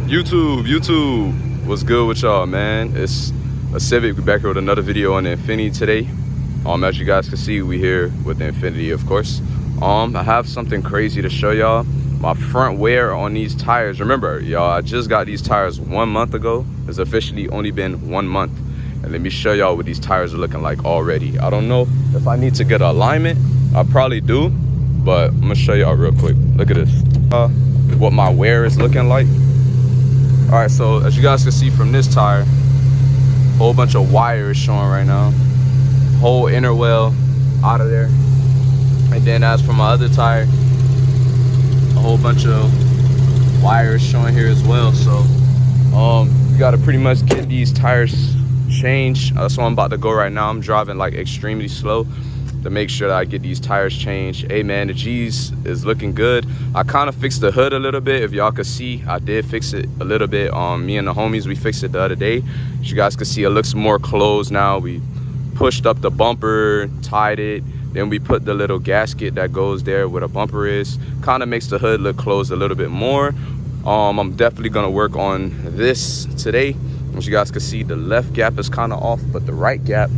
YouTube, what's good with y'all, man? It's a Civic. We're back here with another video on the Infinity today. As you guys can see, we here with the Infinity, of course. I have something crazy to show y'all. My front wear on these tires. Remember, y'all, I just got these tires 1 month ago. It's officially only been 1 month. And let me show y'all what these tires are looking like already. I don't know if I need to get an alignment. I probably do, but I'm gonna show y'all real quick. Look at this. What my wear is looking like. All right, so as you guys can see from this tire, a whole bunch of wires showing right now. Whole inner well out of there. And then as for my other tire, a whole bunch of wires showing here as well. So you gotta pretty much get these tires changed. That's what I'm about to go right now. I'm driving like extremely slow to make sure that I get these tires changed. Hey man, the G's is looking good. I kind of fixed the hood a little bit. If y'all could see, I did fix it a little bit. Me and the homies, we fixed it the other day. As you guys can see, it looks more closed now. We pushed up the bumper, tied it, then we put the little gasket that goes there where the bumper is. Kind of makes the hood look closed a little bit more. I'm definitely gonna work on this today. As you guys can see, the left gap is kind of off, but the right gap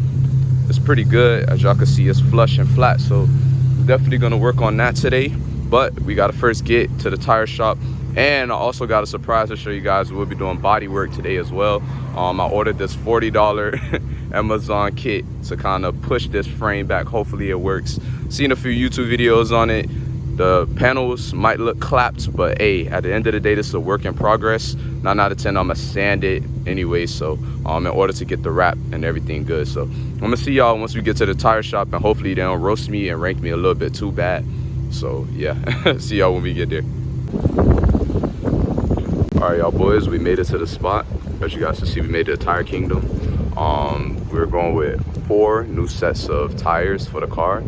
is pretty good. As y'all can see, it's flush and flat, so definitely gonna work on that today. But we gotta first get to the tire shop, and I also got a surprise to show you guys. We'll be doing body work today as well. I ordered this $40 Amazon kit to kind of push this frame back. Hopefully it works. Seen a few YouTube videos on it. The panels might look clapped, but hey, at the end of the day, this is a work in progress. 9 out of 10, I'm gonna sand it anyway, so in order to get the wrap and everything good. So I'm gonna see y'all once we get to the tire shop, and hopefully they don't roast me and rank me a little bit too bad. So yeah, see y'all when we get there. All right, y'all boys, we made it to the spot. As you guys can see, we made it to Tire Kingdom. We're going with 4 new sets of tires for the car.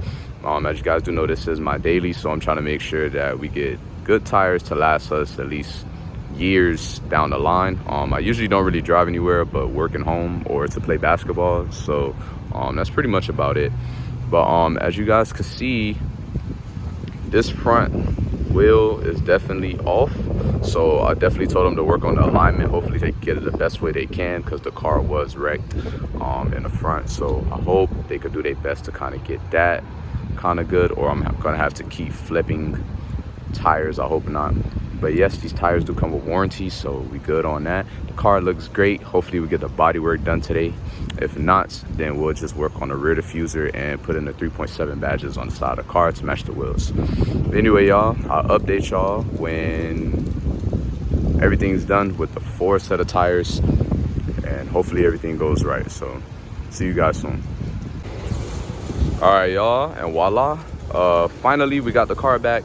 As you guys do know, this is my daily, so I'm trying to make sure that we get good tires to last us at least years down the line. I usually don't really drive anywhere but working home or to play basketball, so that's pretty much about it. But as you guys can see, this front wheel is definitely off, so I definitely told them to work on the alignment. Hopefully they get it the best way they can, because the car was wrecked in the front. So I hope they could do their best to kind of get that kind of good, or I'm gonna have to keep flipping tires. I hope not. But yes, these tires do come with warranty, so we good on that. The car looks great. Hopefully we get the body work done today. If not, then we'll just work on the rear diffuser and put in the 3.7 badges on the side of the car to match the wheels. But anyway, y'all, I'll update y'all when everything's done with the 4 set of tires, and hopefully everything goes right. So see you guys soon. All right, y'all, and voila, finally we got the car back.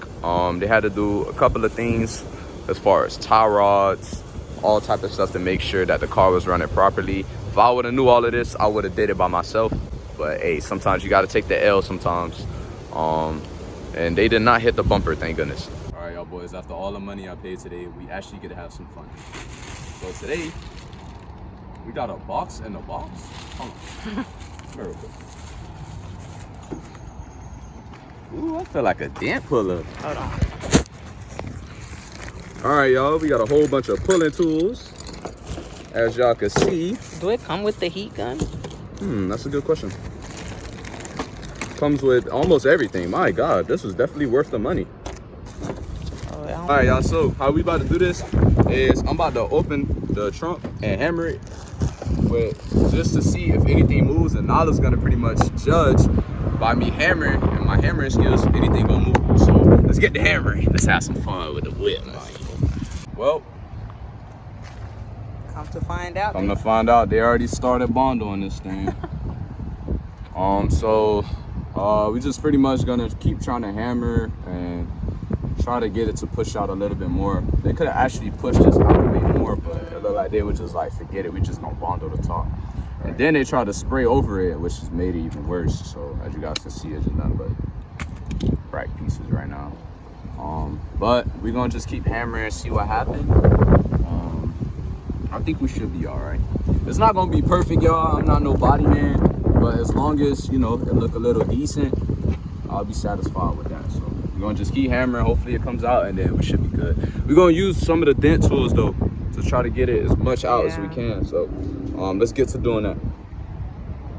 They had to do a couple of things as far as tie rods, all type of stuff to make sure that the car was running properly. If I would have knew all of this, I would have did it by myself. But hey, sometimes you got to take the L sometimes. And they did not hit the bumper, thank goodness. All right, y'all boys, after all the money I paid today, we actually get to have some fun. So today we got a box in the box. Hold on. Miracle. Ooh, I feel like a dent puller. Hold on. All right, y'all, we got a whole bunch of pulling tools. As y'all can see. Do it come with the heat gun? That's a good question. Comes with almost everything. My God, this is definitely worth the money. Oh, yeah. All right, y'all, so how we about to do this is I'm about to open the trunk and hammer it just to see if anything moves, and Nala's gonna pretty much judge by me hammering and my hammering skills, anything gonna move. So let's get the hammering. Let's have some fun with the whip. Well, come to find out, they already started Bondo on this thing. We just pretty much gonna keep trying to hammer and try to get it to push out a little bit more. They could have actually pushed this out a bit more, but it looked like they would just like, forget it, we just gonna Bondo the top. And then they tried to spray over it, which has made it even worse. So as you guys can see, it's just nothing but bright pieces right now. But we're gonna just keep hammering and see what happens. I think we should be all right. It's not gonna be perfect, y'all. I'm not no body man, but as long as, you know, it look a little decent, I'll be satisfied with that. So we're gonna just keep hammering. Hopefully it comes out, and then we should be good. We're gonna use some of the dent tools though to try to get it as much out as we can. So let's get to doing that.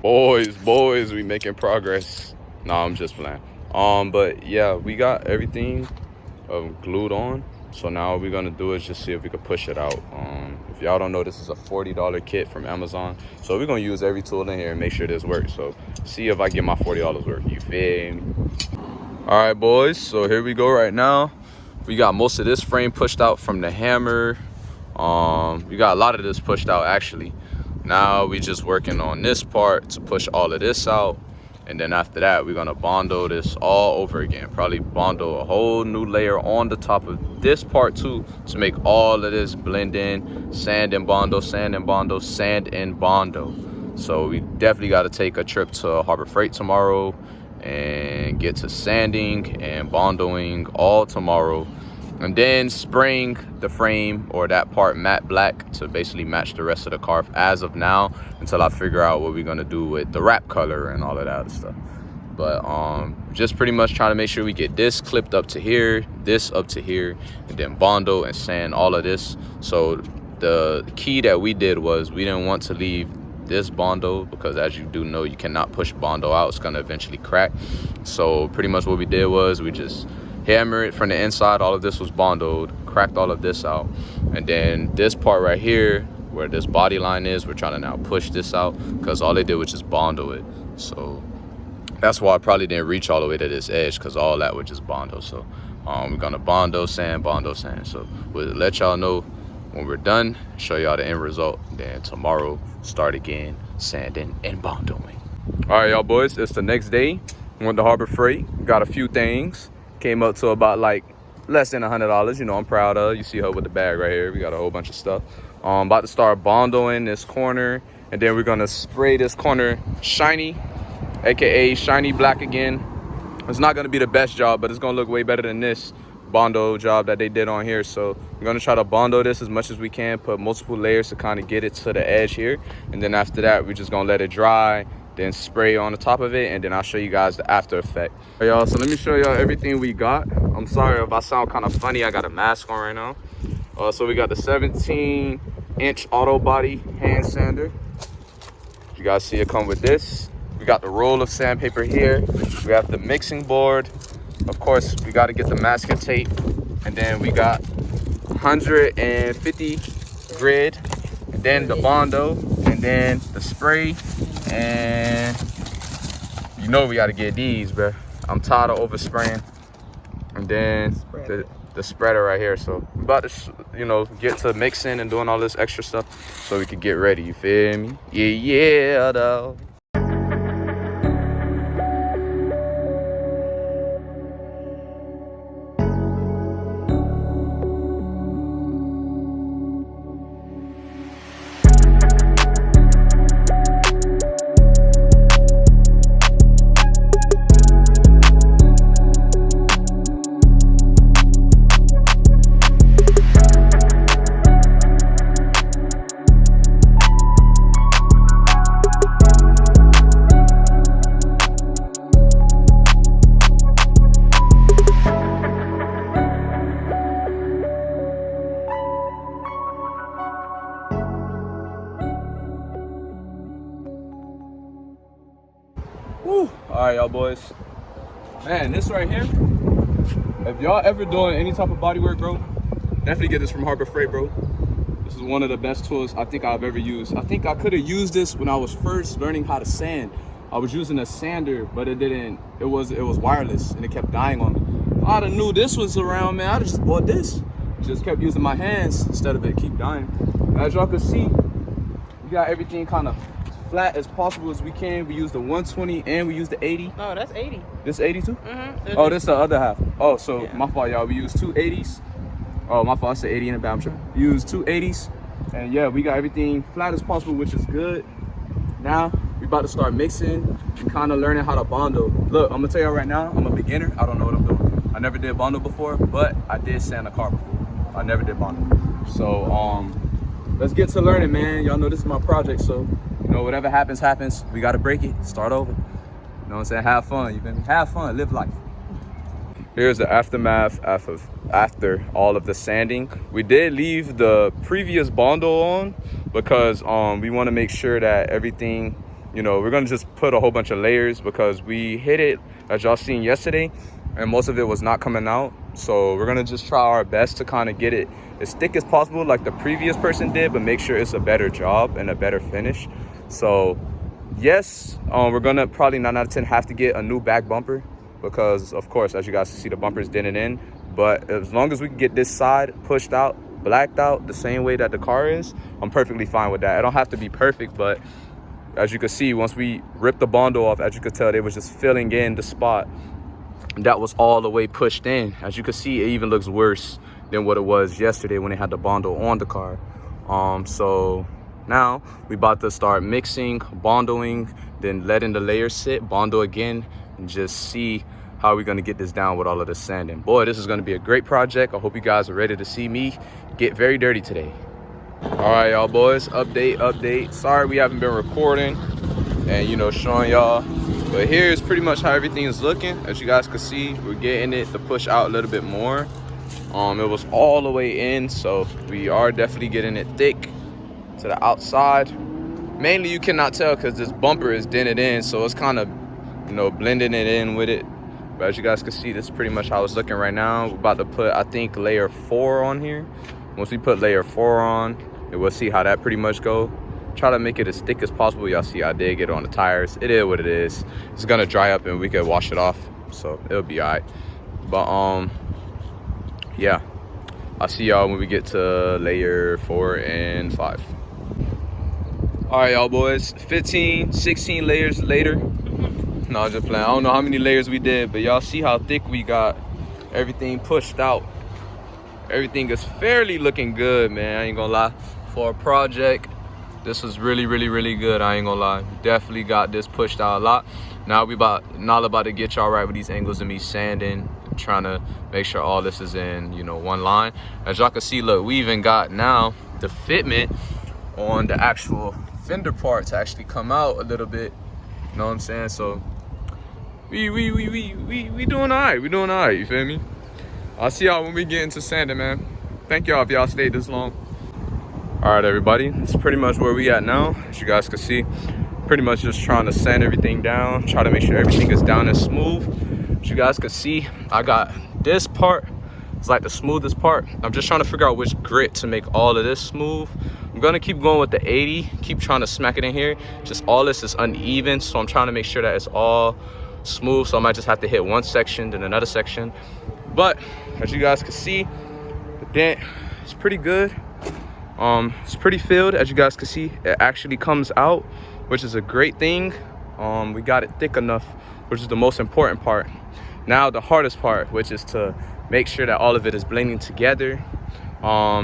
Boys, we making progress. Nah, I'm just playing. But yeah, we got everything glued on. So now what we're gonna do is just see if we can push it out. If y'all don't know, this is a $40 kit from Amazon. So we're gonna use every tool in here and make sure this works. So see if I get my $40 worth, you feel me? All right, boys, so here we go right now. We got most of this frame pushed out from the hammer. We got a lot of this pushed out actually. Now we just working on this part to push all of this out. And then after that, we're gonna Bondo this all over again. Probably Bondo a whole new layer on the top of this part too, to make all of this blend in. Sand and Bondo, sand and Bondo, sand and Bondo. So we definitely gotta take a trip to Harbor Freight tomorrow and get to sanding and bondoing all tomorrow. And then spraying the frame or that part matte black to basically match the rest of the car as of now, until I figure out what we're gonna do with the wrap color and all of that other stuff. But just pretty much trying to make sure we get this clipped up to here, this up to here, and then Bondo and sand all of this. So the key that we did was we didn't want to leave this Bondo, because as you do know, you cannot push Bondo out, it's gonna eventually crack. So pretty much what we did was we just hammer it from the inside. All of this was Bondoed, cracked all of this out, and then this part right here where this body line is, we're trying to now push this out, because all they did was just Bondo it. So that's why I probably didn't reach all the way to this edge, because all that was just Bondo. So we're gonna Bondo sand. So we'll let y'all know when we're done, show y'all the end result. Then tomorrow start again sanding and Bondoing. All right, y'all boys, it's the next day. Went to Harbor Freight, got a few things. Came up to about like less than $100. You know, I'm proud of. You see her with the bag right here. We got a whole bunch of stuff. About to start Bondoing this corner, and then we're gonna spray this corner shiny, aka shiny black again. It's not gonna be the best job, but it's gonna look way better than this Bondo job that they did on here. So we're gonna try to Bondo this as much as we can, put multiple layers to kind of get it to the edge here, and then after that we're just gonna let it dry, then spray on the top of it, and then I'll show you guys the after effect. All right, y'all, so let me show y'all everything we got. I'm sorry if I sound kind of funny, I got a mask on right now. So we got the 17-inch auto body hand sander. You guys see it come with this. We got the roll of sandpaper here. We have the mixing board. Of course, we got to get the masking tape, and then we got 150 grit, and then the Bondo, and then the spray. And you know we got to get these, bro. I'm tired of overspraying. And then the spreader right here. So we're about to, you know, get to mixing and doing all this extra stuff so we can get ready. You feel me? Yeah, dog. Woo. All right, y'all boys. Man, this right here, if y'all ever doing any type of bodywork, bro, definitely get this from Harbor Freight, bro. This is one of the best tools I think I've ever used. I think I could have used this when I was first learning how to sand. I was using a sander, but it was wireless and it kept dying on me. If I'd have knew this was around, man, I'd have just bought this. Just kept using my hands instead of it keep dying. As y'all can see, we got everything kind of flat as possible as we can. We use the 120 and we use the 80. No, that's 80. This 80 too? Mm-hmm. Oh, this the other half. Oh, so yeah. My fault, y'all. We use two 80s. Oh, my fault. I said 80 in the back. I'm tripping. We use two 80s. And yeah, we got everything flat as possible, which is good. Now, we about to start mixing and kind of learning how to Bondo. Look, I'm going to tell y'all right now, I'm a beginner. I don't know what I'm doing. I never did Bondo before, but I did sand a car before. I never did Bondo. So, let's get to learning, man. Y'all know this is my project, so you know, whatever happens, happens. We got to break it, start over. You know what I'm saying? Have fun, you feel me? Have fun, live life. Here's the aftermath after all of the sanding. We did leave the previous Bondo on because we want to make sure that everything, you know, we're gonna just put a whole bunch of layers because we hit it, as y'all seen yesterday, and most of it was not coming out. So we're gonna just try our best to kind of get it as thick as possible like the previous person did, but make sure it's a better job and a better finish. So yes, we're gonna probably 9 out of 10 have to get a new back bumper because of course, as you guys can see, the bumper's dented in. But as long as we can get this side pushed out, blacked out the same way that the car is, I'm perfectly fine with that. It don't have to be perfect, but as you can see, once we ripped the Bondo off, as you could tell, they was just filling in the spot that was all the way pushed in. As you can see, it even looks worse than what it was yesterday when they had the Bondo on the car. So now we about to start mixing, bondoing, then letting the layers sit, Bondo again, and just see how we're gonna get this down with all of this sanding. Boy, this is gonna be a great project. I hope you guys are ready to see me get very dirty today. All right, y'all boys, update. Sorry we haven't been recording and, you know, showing y'all, but here's pretty much how everything is looking. As you guys can see, we're getting it to push out a little bit more. It was all the way in, so we are definitely getting it thick to the outside. Mainly you cannot tell because this bumper is dented in, so it's kind of, you know, blending it in with it. But as you guys can see, this is pretty much how it's looking right now. We're about to put, I think, layer 4 on here. Once we put layer 4 on, and we'll see how that pretty much go. Try to make it as thick as possible. Y'all see I did get it on the tires. It is what it is. It's gonna dry up and we can wash it off, so it'll be all right. But yeah, I'll see y'all when we get to layer 4 and 5. All right, y'all boys, 15, 16 layers later. No, I'm just playing. I don't know how many layers we did, but y'all see how thick we got everything pushed out. Everything is fairly looking good, man. I ain't gonna lie. For a project, this was really good. I ain't gonna lie. Definitely got this pushed out a lot. Now we about to get y'all right with these angles and me sanding, trying to make sure all this is in, you know, one line. As y'all can see, look, we even got now the fitment on the actual fender part to actually come out a little bit. You know what I'm saying? So we doing all right. We doing all right, you feel me? I'll see y'all when we get into sanding, man. Thank y'all if y'all stayed this long. All right, everybody, this is pretty much where we at now. As you guys can see, pretty much just trying to sand everything down, try to make sure everything is down and smooth. As you guys can see, I got this part. It's like the smoothest part. I'm just trying to figure out which grit to make all of this smooth. I'm gonna keep going with the 80, keep trying to smack it in here. Just all this is uneven, so I'm trying to make sure that it's all smooth. So I might just have to hit one section, then another section. But as you guys can see, the dent is pretty good. It's pretty filled. As you guys can see, it actually comes out, which is a great thing. We got it thick enough, which is the most important part. Now the hardest part, which is to make sure that all of it is blending together.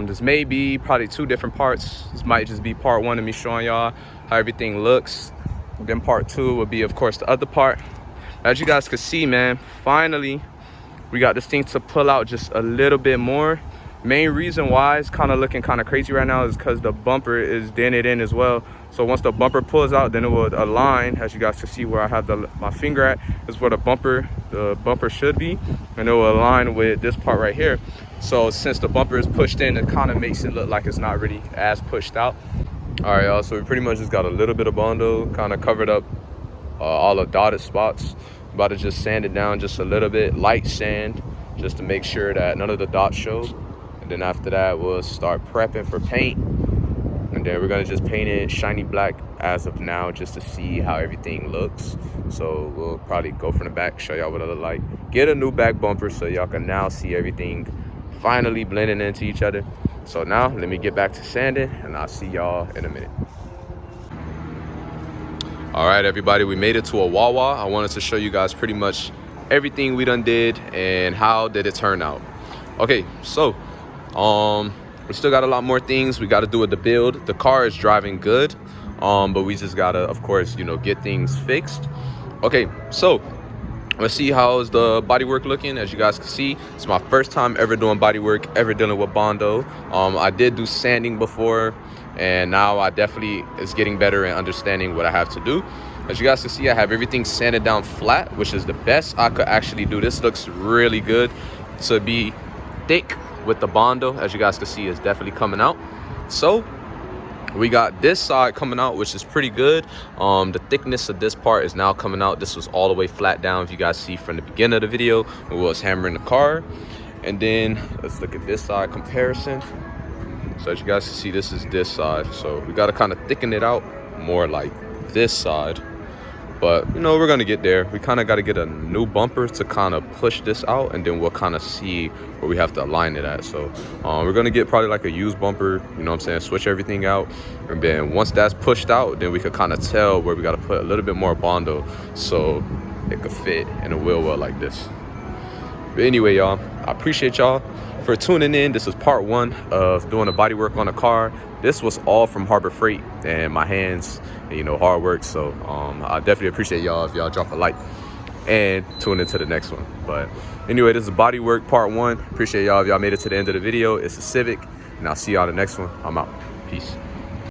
This may be probably 2 different parts. This might just be part 1 of me showing y'all how everything looks. Then part 2 will be, of course, the other part. As you guys can see, man, finally we got this thing to pull out just a little bit more. Main reason why it's kind of looking kind of crazy right now is because the bumper is dented in as well. So once the bumper pulls out, then it will align. As you guys can see where I have my finger at is where the bumper should be, and it will align with this part right here. So since the bumper is pushed in, it kind of makes it look like it's not really as pushed out. All right, y'all, so we pretty much just got a little bit of Bondo, kind of covered up all the dotted spots. About to just sand it down just a little bit, light sand, just to make sure that none of the dots show. And then after that, we'll start prepping for paint. And then we're gonna just paint it shiny black as of now, just to see how everything looks. So we'll probably go from the back, show y'all what it look like. Get a new back bumper so y'all can now see everything finally blending into each other. So now let me get back to sanding and I'll see y'all in a minute. All right, everybody, we made it to a Wawa. I wanted to show you guys pretty much everything we done did and how did it turn out. Okay, so we still got a lot more things we got to do with the build. The car is driving good, but we just gotta, of course, you know, get things fixed. Okay, so let's see how's the bodywork looking. As you guys can see, it's my first time ever doing bodywork, ever dealing with Bondo. I did do sanding before, and now I definitely is getting better and understanding what I have to do. As you guys can see, I have everything sanded down flat, which is the best I could actually do. This looks really good to be thick with the Bondo, as you guys can see, is definitely coming out. So we got this side coming out, which is pretty good. The thickness of this part is now coming out. This was all the way flat down, if you guys see from the beginning of the video when we was hammering the car. And then let's look at this side comparison. So as you guys can see, this is this side. So we got to kind of thicken it out more like this side. But you know, we're gonna get there. We kind of got to get a new bumper to kind of push this out, and then we'll kind of see where we have to align it at. So we're gonna get probably like a used bumper, you know what I'm saying, switch everything out, and then once that's pushed out, then we could kind of tell where we got to put a little bit more Bondo so it could fit in a wheel well like this. But anyway, y'all, I appreciate y'all for tuning in. This is part 1 of doing the body work on the car. This was all from Harbor Freight and my hands, and, you know, hard work. So I definitely appreciate y'all if y'all drop a like and tune into the next one. But anyway, this is body work part 1. Appreciate y'all if y'all made it to the end of the video. It's a Civic, and I'll see y'all the next one. I'm out. Peace.